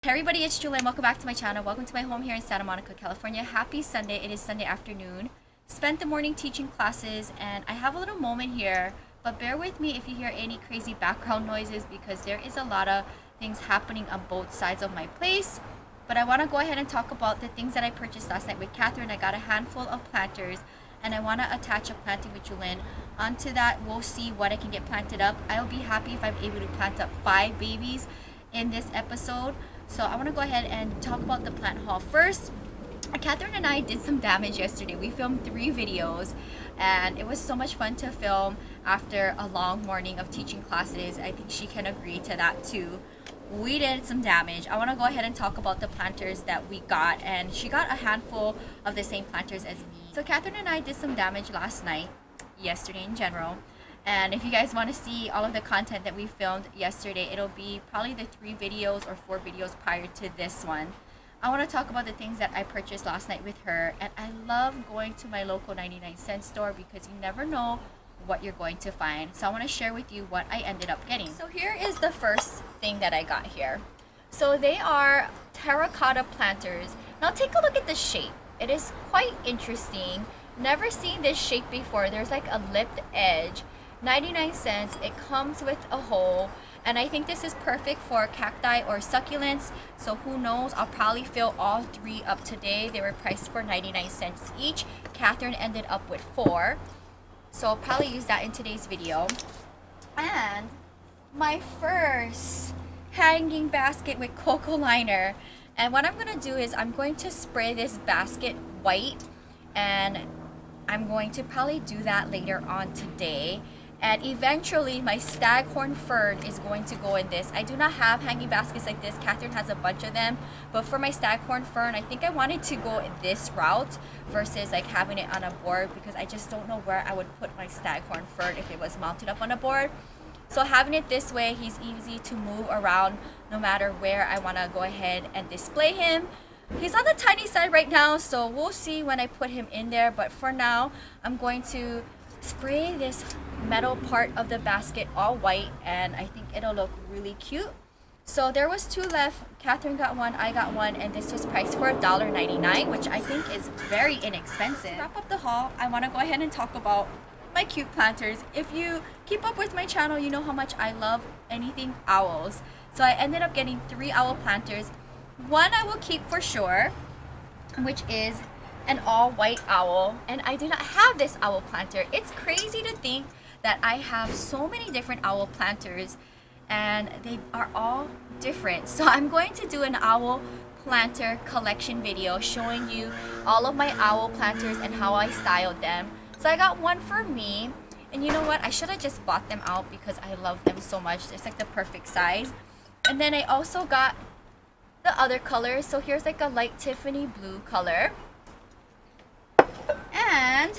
Hey everybody, it's Jewelyn. Welcome back to my channel. Welcome to my home here in Santa Monica, California. Happy Sunday. It is Sunday afternoon. Spent the morning teaching classes and I have a little moment here, but bear with me if you hear any crazy background noises because there is a lot of things happening on both sides of my place. But I want to go ahead and talk about the things that I purchased last night with Catherine. I got a handful of planters and I want to attach a planting with Jewelyn. Onto that, we'll see what I can get planted up. I'll be happy if I'm able to plant up 5 babies in this episode. So I want to go ahead and talk about the plant haul. First, Catherine and I did some damage yesterday. We filmed 3 videos and it was so much fun to film after a long morning of teaching classes. I think she can agree to that too. We did some damage. I want to go ahead and talk about the planters that we got, and she got a handful of the same planters as me. So Catherine and I did some damage last night, yesterday in general. And if you guys want to see all of the content that we filmed yesterday, it'll be probably the 3 videos or 4 videos prior to this one. I want to talk about the things that I purchased last night with her. And I love going to my local 99-cent store because you never know what you're going to find. So I want to share with you what I ended up getting. So here is the first thing that I got here. So they are terracotta planters. Now take a look at the shape. It is quite interesting. Never seen this shape before. There's like a lipped edge. 99 cents. It comes with a hole, and I think this is perfect for cacti or succulents. So who knows, I'll probably fill all 3 up today. They were priced for 99 cents each. Catherine ended up with 4, so I'll probably use that in today's video. And my first hanging basket with cocoa liner, and what I'm going to do is I'm going to spray this basket white, and I'm going to probably do that later on today. And eventually my staghorn fern is going to go in this. I do not have hanging baskets like this. Catherine has a bunch of them. But for my staghorn fern, I think I wanted to go this route versus like having it on a board, because I just don't know where I would put my staghorn fern if it was mounted up on a board. So having it this way, he's easy to move around no matter where I want to go ahead and display him. He's on the tiny side right now, so we'll see when I put him in there. But for now, I'm going to spray this metal part of the basket all white, and I think it'll look really cute. So there was 2 left. Catherine got 1, I got 1, and this was priced for $1.99, which I think is very inexpensive. To wrap up the haul, I want to go ahead and talk about my cute planters. If you keep up with my channel, you know how much I love anything owls. So I ended up getting 3 owl planters. One I will keep for sure, which is an all white owl, and I do not have this owl planter. It's crazy to think that I have so many different owl planters and they are all different. So I'm going to do an owl planter collection video showing you all of my owl planters and how I styled them. So I got one for me, and you know what, I should have just bought them out because I love them so much. It's like the perfect size. And then I also got the other colors. So here's like a light Tiffany blue color, and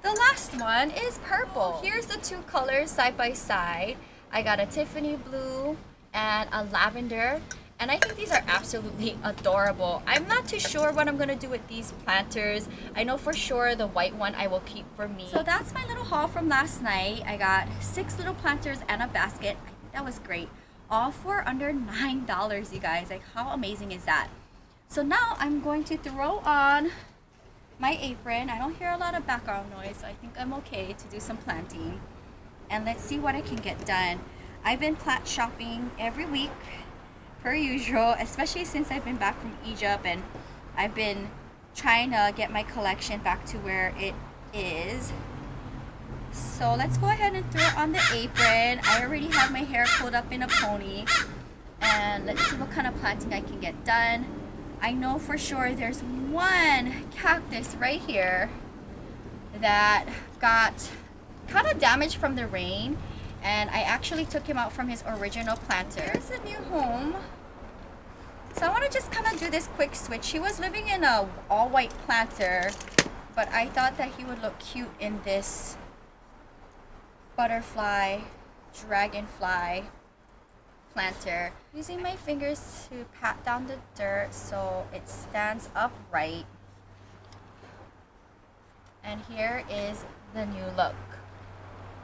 the last one is purple. Here's the 2 colors side by side. I got a Tiffany blue and a lavender, and I think these are absolutely adorable. I'm not too sure what I'm gonna do with these planters. I know for sure the white one I will keep for me. So that's my little haul from last night. I got 6 little planters and a basket. I think that was great. All for under $9, you guys. Like, how amazing is that? So now I'm going to throw on my apron. I don't hear a lot of background noise, so I think I'm okay to do some planting. And let's see what I can get done. I've been plant shopping every week per usual, especially since I've been back from Egypt, and I've been trying to get my collection back to where it is. So let's go ahead and throw on the apron. I already have my hair pulled up in a pony, and let's see what kind of planting I can get done. I know for sure there's one cactus right here that got kind of damaged from the rain, and I actually took him out from his original planter. There's a new home. So I want to just kind of do this quick switch. He was living in a all white planter, but I thought that he would look cute in this butterfly, dragonfly planter. Using my fingers to pat down the dirt so it stands upright. And here is the new look.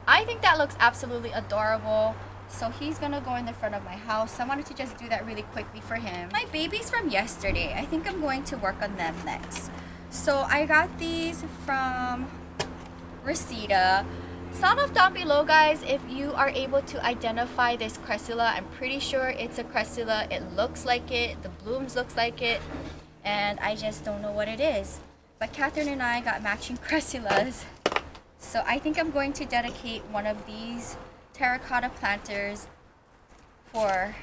I think that looks absolutely adorable. So he's gonna go in the front of my house. I wanted to just do that really quickly for him. My babies from yesterday, I think I'm going to work on them next. So I got these from Reseda. Sound off down below, guys, if you are able to identify this cressula. I'm pretty sure it's a cressula. It looks like it. The blooms looks like it. And I just don't know what it is. But Catherine and I got matching cressulas. So I think I'm going to dedicate one of these terracotta planters for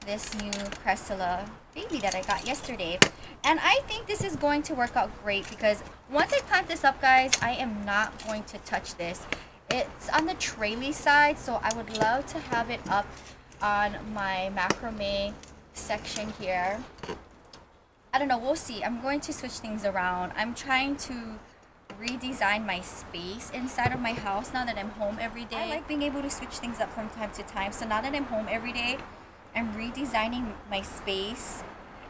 this new cressula baby that I got yesterday. And I think this is going to work out great because once I plant this up, guys, I am not going to touch this. It's on the traily side, so I would love to have it up on my macrame section here. I don't know, we'll see. I'm going to switch things around. I'm trying to redesign my space inside of my house now that I'm home every day. I like being able to switch things up from time to time. So now that I'm home every day, I'm redesigning my space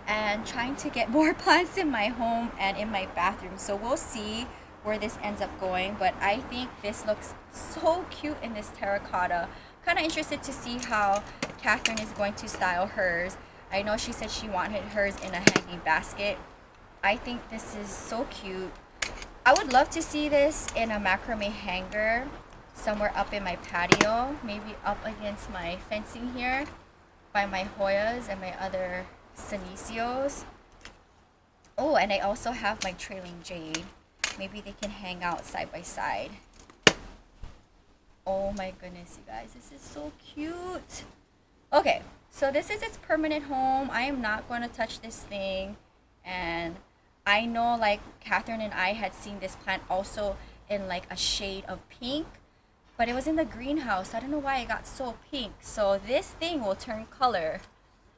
and trying to get more plants in my home and in my bathroom. So we'll see where this ends up going, but I think this looks so cute in this terracotta. Kind of interested to see how Catherine is going to style hers. I know she said she wanted hers in a hanging basket. I think this is so cute. I would love to see this in a macrame hanger somewhere up in my patio, maybe up against my fencing here by my Hoyas and my other Senecio. Oh, and I also have my trailing jade. Maybe they can hang out side by side. Oh my goodness, you guys, this is so cute. Okay, so this is its permanent home. I am not going to touch this thing. And I know, like, Catherine and I had seen this plant also in like a shade of pink, but it was in the greenhouse. I don't know why it got so pink. So this thing will turn color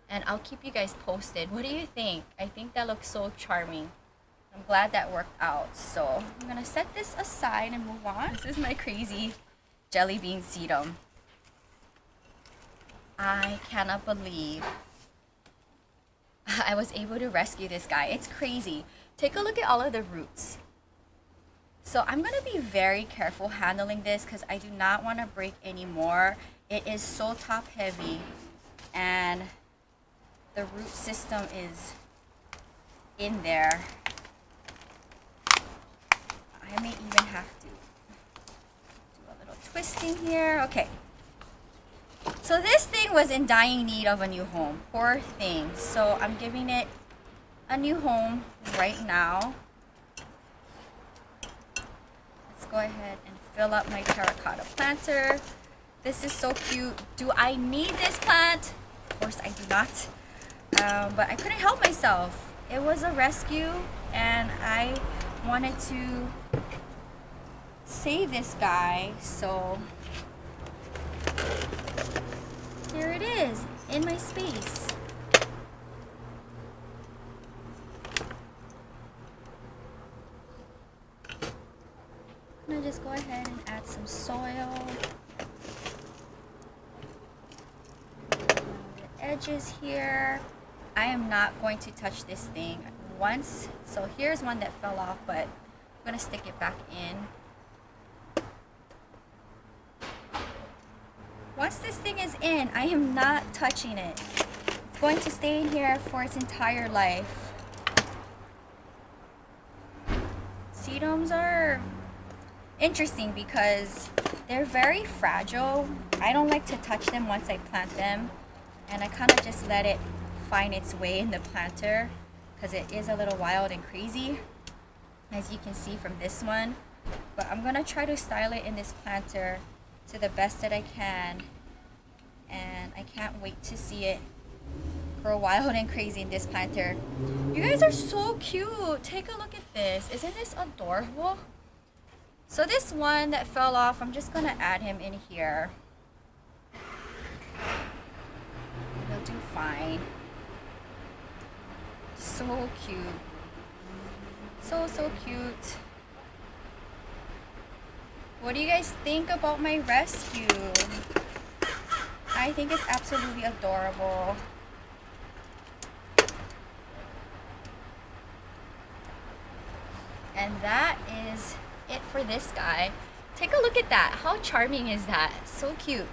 and I'll keep you guys posted. What do you think? I think that looks so charming. I'm glad that worked out. So I'm gonna set this aside and move on. This is my crazy jelly bean sedum. I cannot believe I was able to rescue this guy. It's crazy. Take a look at all of the roots. So I'm gonna be very careful handling this because I do not want to break any more. It is so top heavy and the root system is in there. I may even have to do a little twisting here. Okay. So this thing was in dying need of a new home. Poor thing. So I'm giving it a new home right now. Let's go ahead and fill up my terracotta planter. This is so cute. Do I need this plant? Of course I do not. But I couldn't help myself. It was a rescue and I wanted to save this guy, so here it is in my space. I'm gonna just go ahead and add some soil around the edges here. I am not going to touch this thing once. So here's one that fell off, but I'm gonna stick it back in. Once this thing is in, I am not touching it. It's going to stay in here for its entire life. Sedums are interesting because they're very fragile. I don't like to touch them once I plant them, and I kind of just let it find its way in the planter because it is a little wild and crazy, as you can see from this one. But I'm gonna try to style it in this planter to the best that I can, and I can't wait to see it grow wild and crazy in this planter. You guys are so cute. Take a look at this. Isn't this adorable? So this one that fell off, I'm just gonna add him in here. He'll do fine. So cute. So cute. What do you guys think about my rescue? I think it's absolutely adorable. And that is it for this guy. Take a look at that. How charming is that? So cute.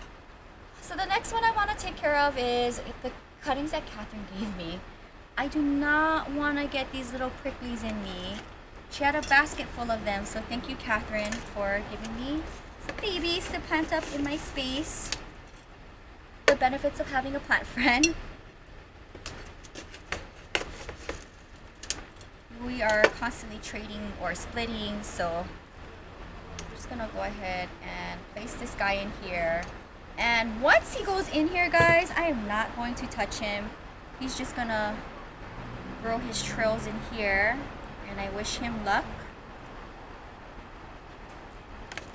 So the next one I want to take care of is the cuttings that Catherine gave me. I do not want to get these little pricklies in me. She had a basket full of them, so thank you, Catherine, for giving me some babies to plant up in my space. The benefits of having a plant friend. We are constantly trading or splitting, so I'm just gonna go ahead and place this guy in here. And once he goes in here, guys, I am not going to touch him. He's just gonna grow his trails in here, and I wish him luck.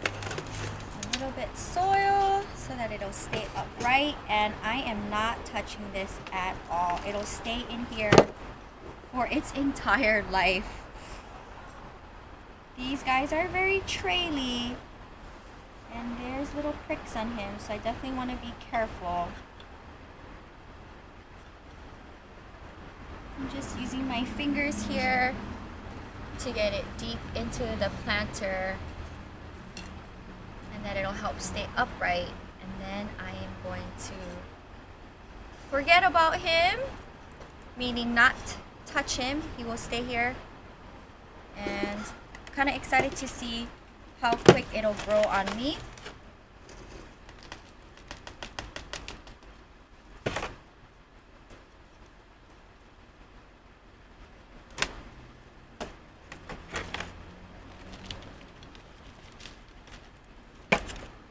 A little bit soil so that it'll stay upright, and I am not touching this at all. It'll stay in here for its entire life. These guys are very traily, and there's little pricks on him, so I definitely want to be careful. I'm just using my fingers here to get it deep into the planter, and that it'll help stay upright. And then I am going to forget about him, meaning not touch him. He will stay here, and kind of excited to see how quick it'll grow on me.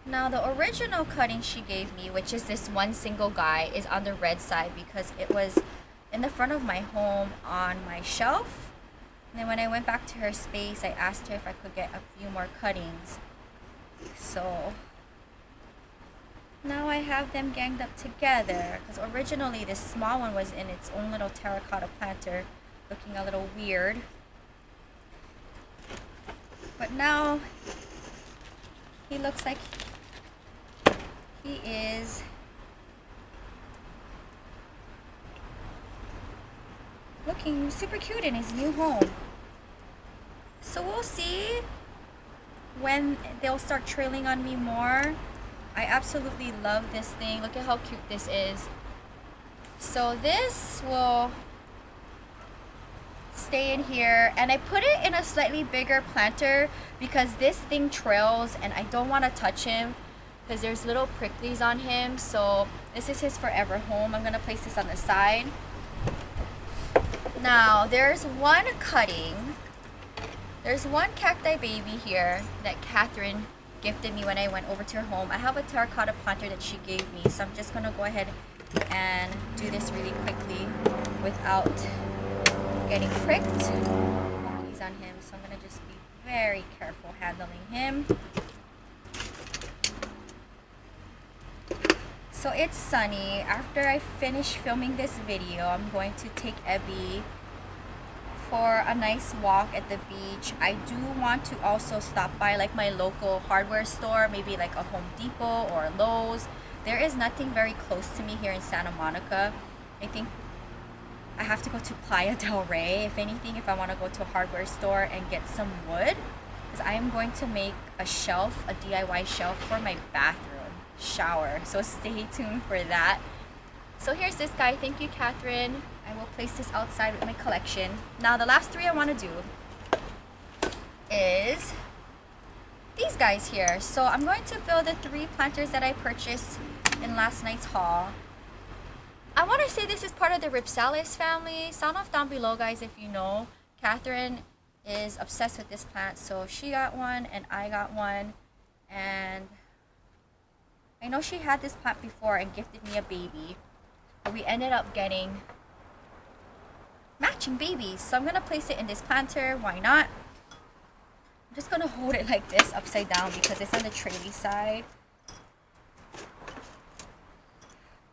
Now the original cutting she gave me, which is this one single guy, is on the red side because it was in the front of my home on my shelf. And then when I went back to her space, I asked her if I could get a few more cuttings. So now I have them ganged up together, because originally this small one was in its own little terracotta planter, looking a little weird. But now he looks like he is looking super cute in his new home. So we'll see when they'll start trailing on me more. I absolutely love this thing. Look at how cute this is. So this will stay in here, and I put it in a slightly bigger planter because this thing trails and I don't want to touch him because there's little pricklies on him. So this is his forever home. I'm going to place this on the side. Now there's one cutting. There's one cacti baby here that Catherine gifted me when I went over to her home. I have a terracotta planter that she gave me, so I'm just going to go ahead and do this really quickly without getting pricked. He's on him, so I'm going to just be very careful handling him. So it's sunny. After I finish filming this video, I'm going to take Ebby for a nice walk at the beach. I do want to also stop by like my local hardware store, maybe like a Home Depot or Lowe's. There is nothing very close to me here in Santa Monica. I think I have to go to Playa del Rey, if anything, if I want to go to a hardware store and get some wood, because I am going to make a shelf, a DIY shelf for my bathroom shower. So stay tuned for that. So here's this guy. Thank you, Catherine. I will place this outside with my collection. Now the last three I want to do is these guys here. So I'm going to fill the 3 planters that I purchased in last night's haul. I want to say this is part of the Ripsalis family. Sound off down below, guys, if you know. Catherine is obsessed with this plant, so she got one and I got one. And I know she had this plant before and gifted me a baby, but we ended up getting matching babies. So I'm going to place it in this planter. Why not? I'm just going to hold it like this upside down because it's on the traily side.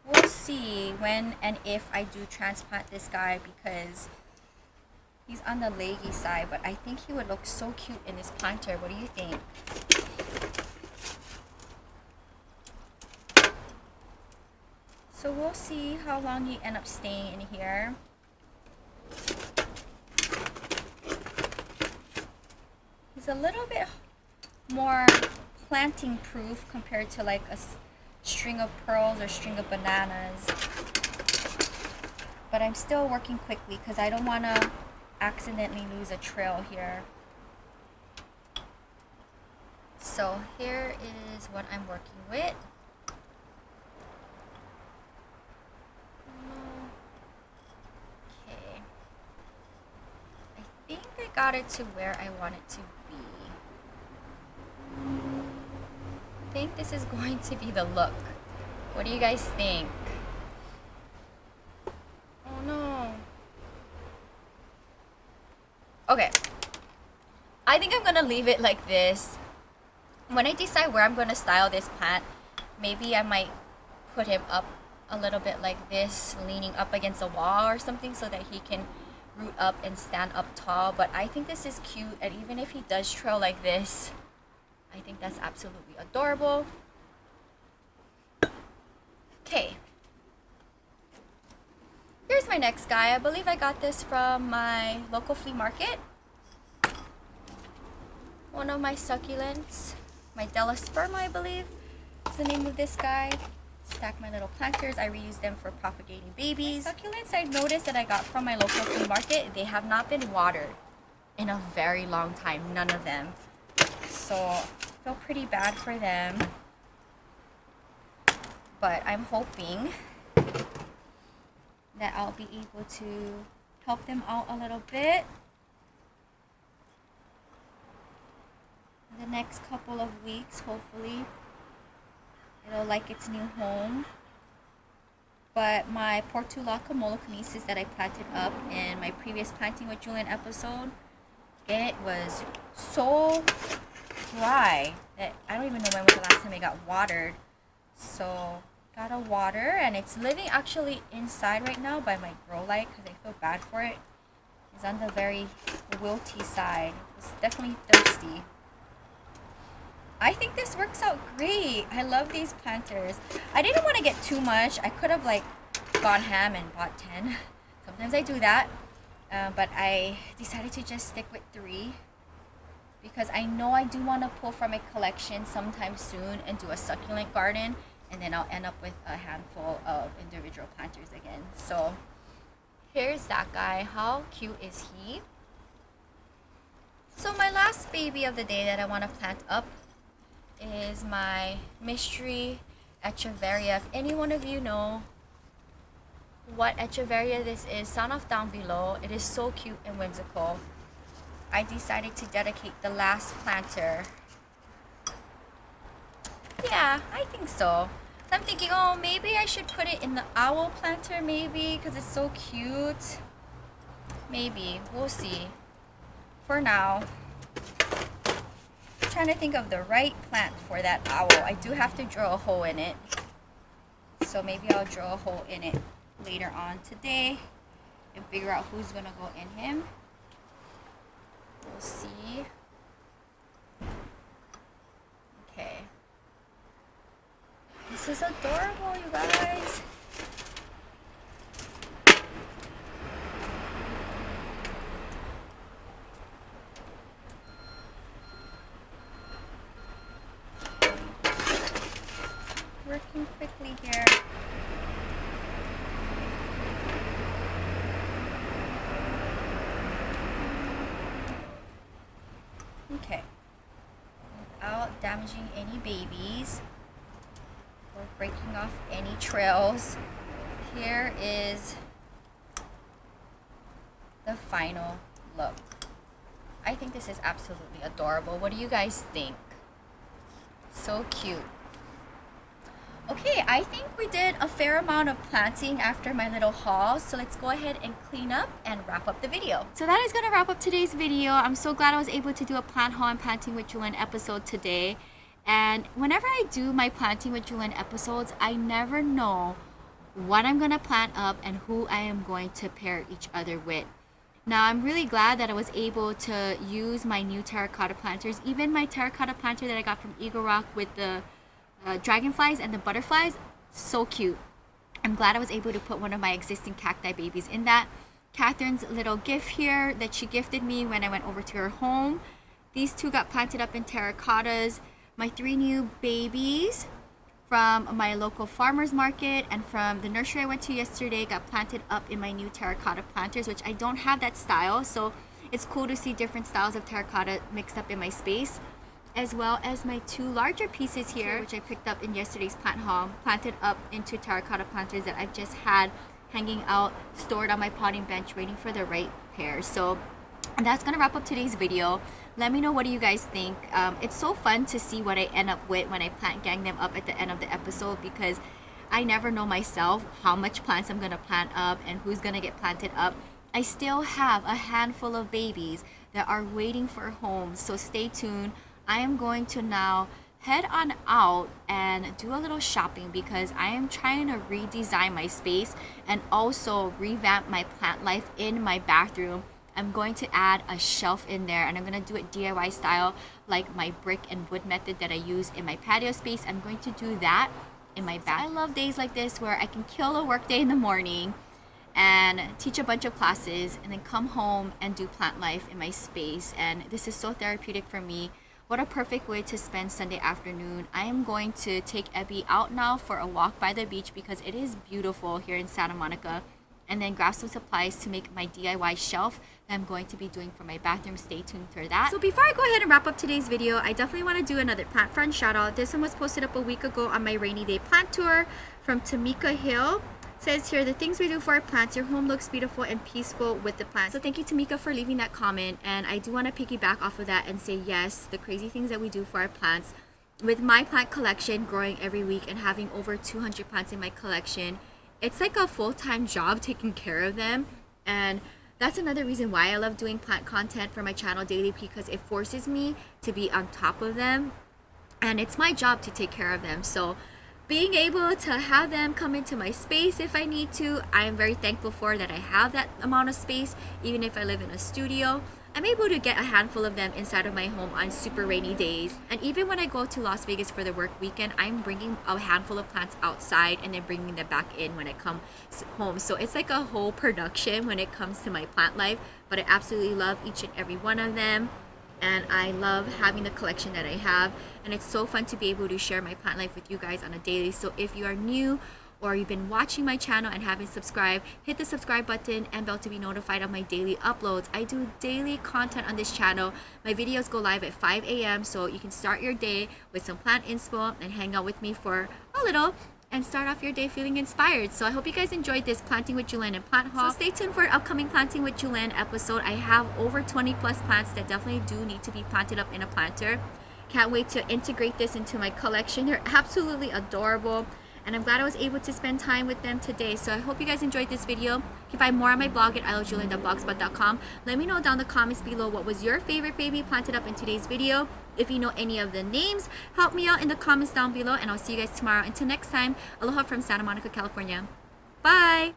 We'll see when and if I do transplant this guy because he's on the leggy side, but I think he would look so cute in this planter. What do you think? So we'll see how long you end up staying in here. He's a little bit more planting proof compared to like string of pearls or string of bananas. But I'm still working quickly because I don't want to accidentally lose a trail here. So here is what I'm working with. Okay. I think I got it to where I want it to be. I think this is going to be the look. What do you guys think? Oh no. Okay. I think I'm gonna leave it like this. When I decide where I'm gonna style this plant, maybe I might put him up a little bit like this, leaning up against a wall or something so that he can root up and stand up tall. But I think this is cute, and even if he does trail like this, I think that's absolutely adorable. Okay. Here's my next guy. I believe I got this from my local flea market. One of my succulents. My Delasperma, I believe, is the name of this guy. Stack my little planters. I reuse them for propagating babies. My succulents, I noticed that I got from my local flea market, they have not been watered in a very long time. None of them. So I feel pretty bad for them. But I'm hoping that I'll be able to help them out a little bit. The next couple of weeks, hopefully it'll like its new home. But my Portulaca mollificensis that I planted up in my previous Planting with Jewelyn episode, it was so dry that I don't even know when was the last time it got watered. So gotta water, and it's living actually inside right now by my grow light because I feel bad for it. It's on the very wilty side. It's definitely thirsty. I think this works out great. I love these planters. I didn't want to get too much. I could have like gone ham and bought 10. Sometimes I do that. But I decided to just stick with 3 because I know I do want to pull from a collection sometime soon and do a succulent garden, and then I'll end up with a handful of individual planters again. So here's that guy. How cute is he? So my last baby of the day that I want to plant up is my mystery Echeveria. If any one of you know what Echeveria this is, sound off down below. It is so cute and whimsical. I decided to dedicate the last planter. Yeah, I think so. So I'm thinking, oh, maybe I should put it in the owl planter, maybe, because it's so cute. Maybe. We'll see. For now, trying to think of the right plant for that owl. I do have to drill a hole in it, so maybe I'll drill a hole in it later on today and figure out who's gonna go in him. We'll see. Okay, this is adorable, you guys. Working quickly here. Okay. Without damaging any babies or breaking off any trails, here is the final look. I think this is absolutely adorable. What do you guys think? So cute. Okay, I think we did a fair amount of planting after my little haul, so let's go ahead and clean up and wrap up the video. So that is going to wrap up today's video. I'm so glad I was able to do a plant haul and Planting with Jewelyn episode today. And whenever I do my Planting with Jewelyn episodes, I never know what I'm going to plant up and who I am going to pair each other with. Now, I'm really glad that I was able to use my new terracotta planters, even my terracotta planter that I got from Eagle Rock with the dragonflies and the butterflies. So cute. I'm glad I was able to put one of my existing cacti babies in that. Catherine's little gift here that she gifted me when I went over to her home. These 2 got planted up in terracottas. My 3 new babies from my local farmer's market and from the nursery I went to yesterday. Got planted up in my new terracotta planters, which I don't have that style, so it's cool to see different styles of terracotta mixed up in my space, as well as my 2 larger pieces here, which I picked up in yesterday's plant haul, planted up into terracotta planters that I've just had hanging out, stored on my potting bench, waiting for the right pair. So that's gonna wrap up today's video. Let me know, what do you guys think? It's so fun to see what I end up with when I plant gang them up at the end of the episode, because I never know myself how much plants I'm gonna plant up and who's gonna get planted up. I still have a handful of babies that are waiting for homes, so stay tuned. I am going to now head on out and do a little shopping, because I am trying to redesign my space and also revamp my plant life in my bathroom. I'm going to add a shelf in there, and I'm going to do it DIY style, like my brick and wood method that I use in my patio space. I'm going to do that in my bathroom. I love days like this where I can kill a work day in the morning and teach a bunch of classes and then come home and do plant life in my space. And this is so therapeutic for me. What a perfect way to spend Sunday afternoon. I am going to take Ebby out now for a walk by the beach, because it is beautiful here in Santa Monica, and then grab some supplies to make my DIY shelf that I'm going to be doing for my bathroom. Stay tuned for that. So before I go ahead and wrap up today's video, I definitely want to do another plant friend shout out. This one was posted up a week ago on my rainy day plant tour from Tamika Hill. Says here, the things we do for our plants, your home looks beautiful and peaceful with the plants. So thank you, Tamika, for leaving that comment, and I do want to piggyback off of that and say yes, the crazy things that we do for our plants. With my plant collection growing every week and having over 200 plants in my collection, it's like a full-time job taking care of them. And that's another reason why I love doing plant content for my channel daily, because it forces me to be on top of them, and it's my job to take care of them. So being able to have them come into my space if I need to, I am very thankful for that. I have that amount of space. Even if I live in a studio, I'm able to get a handful of them inside of my home on super rainy days. And even when I go to Las Vegas for the work weekend, I'm bringing a handful of plants outside and then bringing them back in when I come home. So it's like a whole production when it comes to my plant life, but I absolutely love each and every one of them. And I love having the collection that I have, and it's so fun to be able to share my plant life with you guys on a daily. So if you are new or you've been watching my channel and haven't subscribed, hit the subscribe button and bell to be notified of my daily uploads. I do daily content on this channel. My videos go live at 5 a.m. so you can start your day with some plant inspo and hang out with me for a little and start off your day feeling inspired. So I hope you guys enjoyed this Planting with Jewelyn and plant haul. So stay tuned for an upcoming Planting with Jewelyn episode. I have over 20 plus plants that definitely do need to be planted up in a planter. Can't wait to integrate this into my collection. They're absolutely adorable, and I'm glad I was able to spend time with them today. So I hope you guys enjoyed this video. You can find more on my blog at ILOVEJEWELYN.blogspot.com. Let me know down in the comments below what was your favorite baby planted up in today's video. If you know any of the names, help me out in the comments down below, and I'll see you guys tomorrow. Until next time, aloha from Santa Monica, California. Bye!